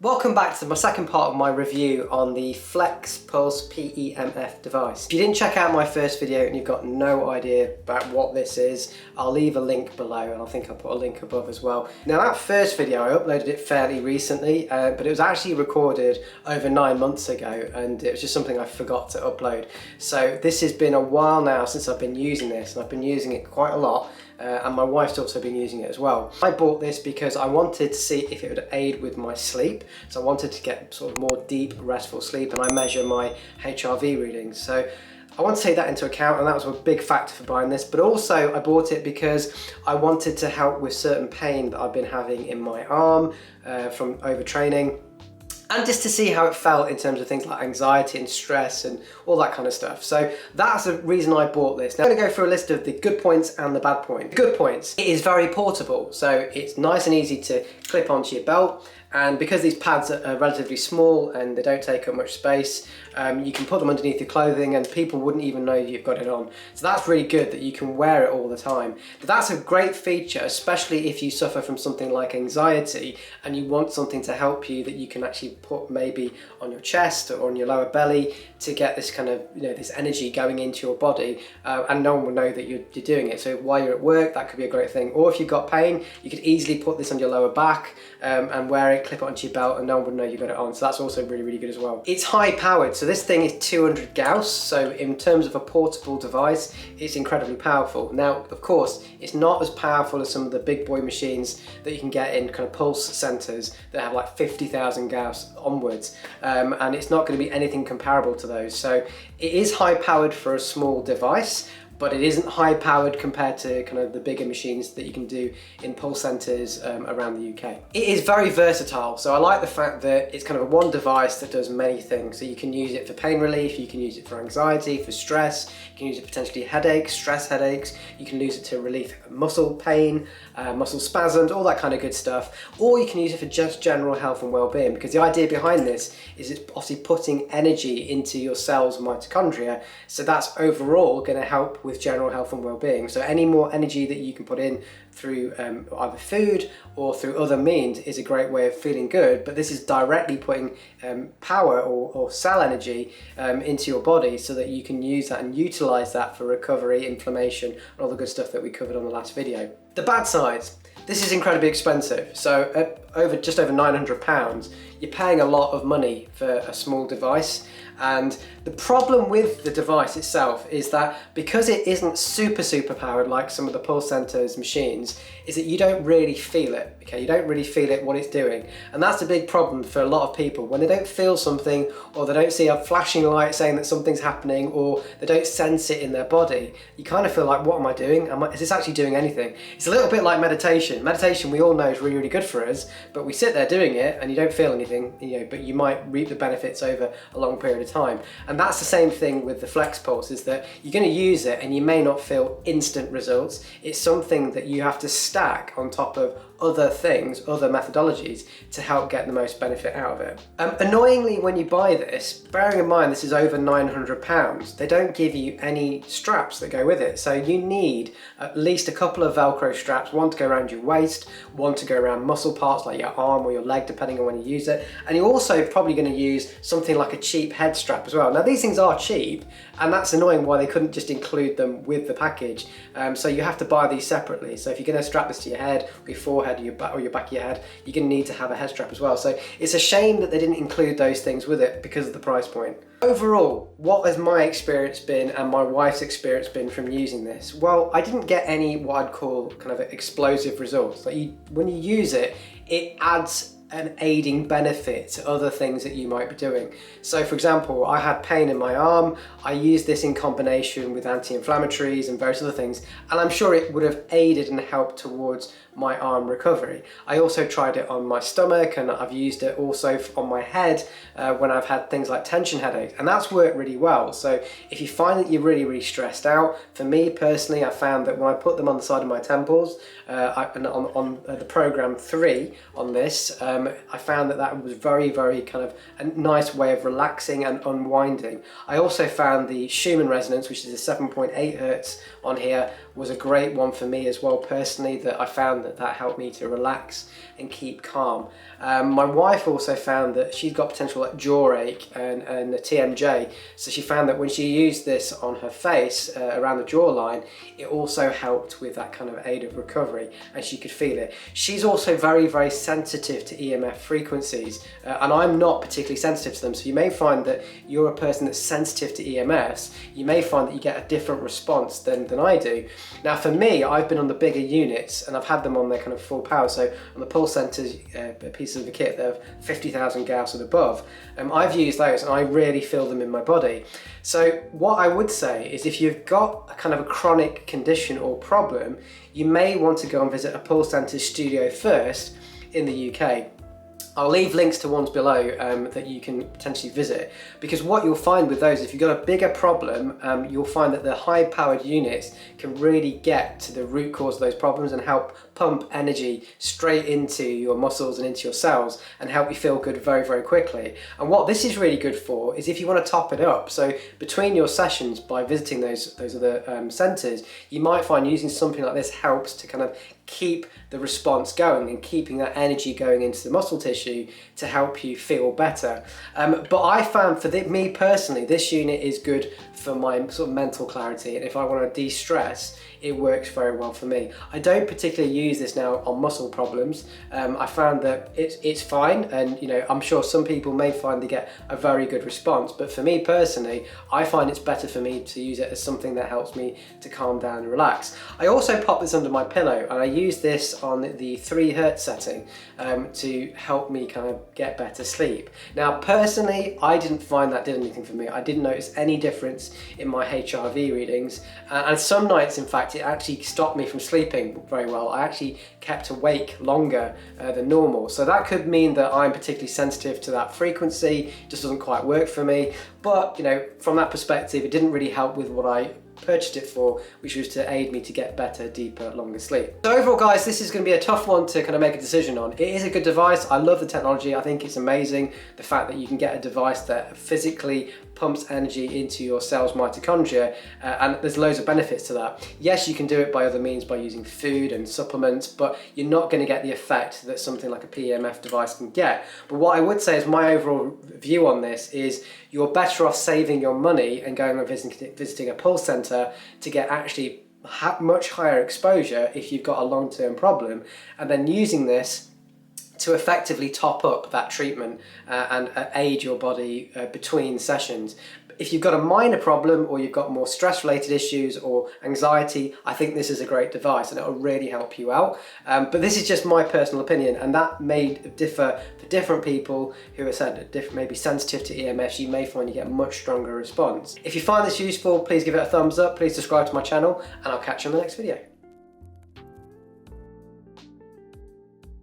Welcome back to my second part of my review on the Flexpulse Pemf device. If you didn't check out my first video and you've got no idea about what this is, I'll leave a link below and I think I'll put a link above as well. Now that first video, I uploaded it fairly recently, but it was actually recorded over 9 months ago and it was just something I forgot to upload. So this has been a while now since I've been using this, and I've been using it quite a lot. And my wife's also been using it as well. I bought this because I wanted to see if it would aid with my sleep. So I wanted to get sort of more deep, restful sleep, and I measure my HRV readings. So I want to take that into account, and that was a big factor for buying this. But also I bought it because I wanted to help with certain pain that I've been having in my arm from overtraining. And just to see how it felt in terms of things like anxiety and stress and all that kind of stuff. So that's the reason I bought this. Now I'm going to go through a list of the good points and the bad points. The good points: it is very portable, so it's nice and easy to clip onto your belt. And because these pads are relatively small and they don't take up much space, you can put them underneath your clothing and people wouldn't even know you've got it on. So that's really good that you can wear it all the time. But that's a great feature, especially if you suffer from something like anxiety and you want something to help you that you can actually put maybe on your chest or on your lower belly to get this kind of, this energy going into your body, and no one will know that you're doing it. So while you're at work, that could be a great thing. Or if you've got pain, you could easily put this on your lower back and wear it, clip it onto your belt, and no one would know you've got it on. So that's also really, really good as well. It's high powered, so this thing is 200 Gauss. So in terms of a portable device, it's incredibly powerful. Now, of course, it's not as powerful as some of the big boy machines that you can get in kind of pulse centers that have like 50,000 Gauss onwards, and it's not going to be anything comparable to those. So it is high powered for a small device, but it isn't high powered compared to kind of the bigger machines that you can do in pulse centers around the UK. It is very versatile, so I like the fact that it's kind of a one device that does many things. So you can use it for pain relief, you can use it for anxiety, for stress, you can use it for potentially headaches, stress headaches, you can use it to relieve muscle pain, muscle spasms, all that kind of good stuff, or you can use it for just general health and well-being, because the idea behind this is it's obviously putting energy into your cells, mitochondria, so that's overall going to help with general health and well-being. So any more energy that you can put in through either food or through other means is a great way of feeling good, but this is directly putting power or cell energy into your body so that you can use that and utilize that for recovery, inflammation, and all the good stuff that we covered on the last video. The bad sides: this is incredibly expensive. So at just over £900, you're paying a lot of money for a small device. And the problem with the device itself is that because it isn't super powered like some of the pulse centers machines, is that you don't really feel it. Okay, you don't really feel it, what it's doing. And that's a big problem for a lot of people. When they don't feel something, or they don't see a flashing light saying that something's happening, or they don't sense it in their body, you kind of feel like, what am I doing? Is this actually doing anything? It's a little bit like meditation. Meditation, we all know, is really, really good for us, but we sit there doing it and you don't feel anything, but you might reap the benefits over a long period of time. And that's the same thing with the Flexpulse, is that you're going to use it and you may not feel instant results. It's something that you have to stack on top of other things, other methodologies to help get the most benefit out of it. Annoyingly, when you buy this, bearing in mind this is over £900, they don't give you any straps that go with it. So you need at least a couple of Velcro straps, one to go around your waist, one to go around muscle parts like your arm or your leg, depending on when you use it. And you're also probably going to use something like a cheap head strap as well. Now these things are cheap, and that's annoying why they couldn't just include them with the package. So you have to buy these separately. So if you're going to strap this to your head, or your forehead, or your back of your head, you're going to need to have a head strap as well. So it's a shame that they didn't include those things with it because of the price point. Overall, what has my experience been and my wife's experience been from using this? Well, I didn't get any what I'd call kind of explosive results. Like when you use it, it adds an aiding benefit to other things that you might be doing. So for example, I had pain in my arm. I used this in combination with anti-inflammatories and various other things, and I'm sure it would have aided and helped towards my arm recovery. I also tried it on my stomach, and I've used it also on my head when I've had things like tension headaches, and that's worked really well. So if you find that you're really stressed out, for me personally, I found that when I put them on the side of my temples, and on the program 3 on this, I found that was very kind of a nice way of relaxing and unwinding. I also found the Schumann resonance, which is a 7.8 Hertz on here, was a great one for me as well personally, that I found that helped me to relax and keep calm. My wife also found that she's got potential like jaw ache and a TMJ, so she found that when she used this on her face around the jawline, it also helped with that kind of aid of recovery, and she could feel it. She's also very, very sensitive to EMF frequencies, and I'm not particularly sensitive to them, so you may find that you're a person that's sensitive to EMFs. You may find that you get a different response than I do. Now for me, I've been on the bigger units and I've had them on their kind of full power, so on the Pulse Centers pieces of the kit that have 50,000 Gauss and above, I've used those and I really feel them in my body. So what I would say is, if you've got a kind of a chronic condition or problem, you may want to go and visit a Pulse Centers studio first in the UK. I'll leave links to ones below that you can potentially visit, because what you'll find with those, if you've got a bigger problem, you'll find that the high-powered units can really get to the root cause of those problems and help pump energy straight into your muscles and into your cells and help you feel good very, very quickly. And what this is really good for is if you want to top it up. So between your sessions, by visiting those other centres, you might find using something like this helps to kind of keep the response going and keeping that energy going into the muscle tissue to help you feel better. But I found for me personally, this unit is good for my sort of mental clarity, and if I want to de-stress, it works very well for me. I don't particularly use this now on muscle problems. I found that it's fine, and you know, I'm sure some people may find they get a very good response, but for me personally, I find it's better for me to use it as something that helps me to calm down and relax. I also pop this under my pillow, and I use this on the 3 Hertz setting to help me kind of get better sleep. Now personally, I didn't find that did anything for me. I didn't notice any difference in my HRV readings, and some nights in fact it actually stopped me from sleeping very well. I actually kept awake longer than normal, so that could mean that I'm particularly sensitive to that frequency. It just doesn't quite work for me, but you know, from that perspective, it didn't really help with what I purchased it for, which was to aid me to get better, deeper, longer sleep. So overall guys, this is going to be a tough one to kind of make a decision on. It is a good device. I love the technology. I think it's amazing, the fact that you can get a device that physically pumps energy into your cell's mitochondria, and there's loads of benefits to that. Yes, you can do it by other means, by using food and supplements, but you're not going to get the effect that something like a PEMF device can get. But what I would say is my overall view on this is you're better off saving your money and going and visiting a Pulse Center to get actually much higher exposure if you've got a long-term problem, and then using this to effectively top up that treatment and aid your body between sessions. If you've got a minor problem, or you've got more stress-related issues or anxiety, I think this is a great device and it'll really help you out. But this is just my personal opinion, and that may differ for different people who are maybe sensitive to EMFs. You may find you get a much stronger response. If you find this useful, please give it a thumbs up, please subscribe to my channel, and I'll catch you in the next video.